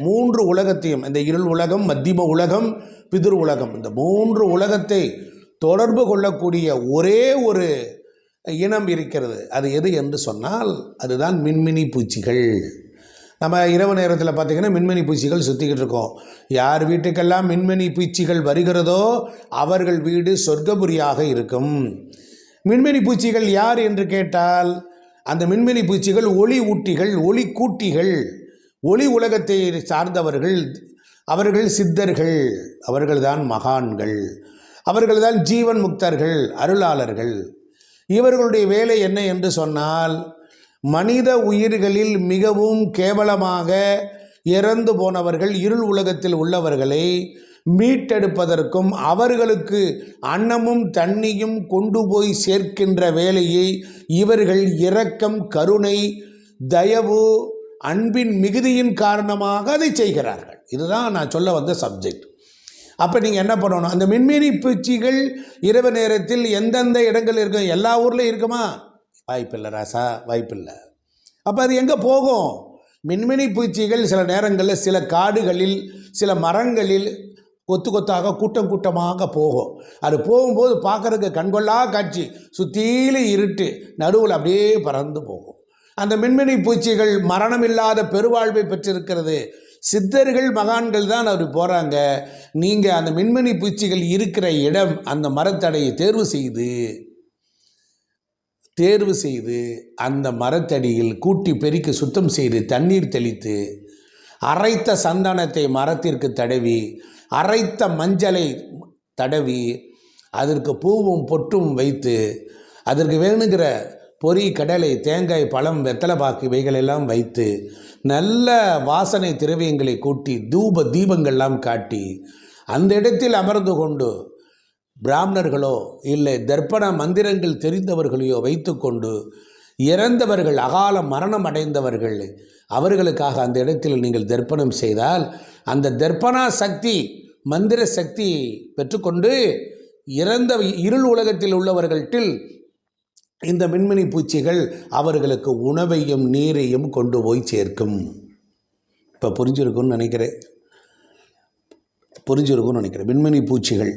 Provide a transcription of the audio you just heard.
மூன்று உலகத்தையும், இந்த இருள் உலகம், மத்தியம உலகம், பிதுர் உலகம், இந்த மூன்று உலகத்தை தொடர்பு கொள்ளக்கூடிய ஒரே ஒரு இனம் இருக்கிறது. அது எது என்று சொன்னால் அதுதான் மின்மினி பூச்சிகள். நம்ம இரவு நேரத்தில் பார்த்திங்கன்னா மின்மினி பூச்சிகள் சுற்றிக்கிட்டு இருக்கோம். யார் வீட்டுக்கெல்லாம் மின்மினி பூச்சிகள் வருகிறதோ அவர்கள் வீடு சொர்க்கபுரியாக இருக்கும். மின்மினி பூச்சிகள் யார் என்று கேட்டால் அந்த மின்மினி பூச்சிகள் ஒளி ஊட்டிகள், ஒளி கூட்டிகள், ஒளி உலகத்தை சார்ந்தவர்கள். அவர்கள் சித்தர்கள், அவர்கள்தான் மகான்கள், அவர்கள்தான் ஜீவன் முக்தர்கள், அருளாளர்கள். இவர்களுடைய வேலை என்ன என்று சொன்னால் மனித உயிர்களில் மிகவும் கேவலமாக இறந்து போனவர்கள், இருள் உலகத்தில் உள்ளவர்களை மீட்டெடுப்பதற்கும் அவர்களுக்கு அன்னமும் தண்ணியும் கொண்டு போய் சேர்க்கின்ற வேலையை இவர்கள் இரக்கம், கருணை, தயவு, அன்பின் மிகுதியின் காரணமாக அதை செய்கிறார்கள். இதுதான் நான் சொல்ல வந்த சப்ஜெக்ட். அப்போ நீங்கள் என்ன பண்ணணும், அந்த மின்மினி பூச்சிகள் இரவு நேரத்தில் எந்தெந்த இடங்கள் இருக்கும்? எல்லா ஊர்லேயும் இருக்குமா? வாய்ப்பில்லை ராசா, வாய்ப்பில்லை. அப்போ அது எங்கே போகும்? மின்மினி பூச்சிகள் சில நேரங்களில் சில காடுகளில், சில மரங்களில் கொத்து கொத்தாக, கூட்டம் கூட்டமாக போகும். அது போகும்போது பார்க்குறதுக்கு கண்கொள்ளா காட்சி, சுற்றிலும் இருட்டு, நடுவில் அப்படியே பறந்து போகும். அந்த மின்மினி பூச்சிகள் மரணமில்லாத பெருவாழ்வை பெற்றிருக்கிறது. சித்தர்கள், மகான்கள் தான் அப்படி போகிறாங்க. நீங்கள் அந்த மின்மினி பூச்சிகள் இருக்கிற இடம், அந்த மரத்தடையை தேர்வு செய்து அந்த மரத்தடியில் கூட்டி பெருக்கி சுத்தம் செய்து தண்ணீர் தெளித்து அரைத்த சந்தனத்தை மரத்திற்கு தடவி, அரைத்த மஞ்சளை தடவி, அதற்கு பூவும் பொட்டும் வைத்து, அதற்கு வேணுங்கிற பொறி, கடலை, தேங்காய், பழம், வெத்தலை பாக்கு இவைகளெல்லாம் வைத்து நல்ல வாசனை திரவியங்களை கூட்டி தூப தீபங்கள்லாம் காட்டி அந்த இடத்தில் அமர்ந்து கொண்டு பிராமணர்களோ இல்லை தர்ப்பண மந்திரங்கள் தெரிந்தவர்களையோ வைத்து கொண்டு இறந்தவர்கள், அகால மரணம் அடைந்தவர்கள், அவர்களுக்காக அந்த இடத்தில் நீங்கள் தர்ப்பணம் செய்தால் அந்த தர்ப்பணா சக்தி, மந்திர சக்தியை பெற்றுக்கொண்டு இறந்த இருள் உலகத்தில் உள்ளவர்களில் இந்த மின்மினி பூச்சிகள் அவர்களுக்கு உணவையும் நீரையும் கொண்டு போய் சேர்க்கும். இப்போ புரிஞ்சிருக்கும்னு நினைக்கிறேன். மின்மினி பூச்சிகள்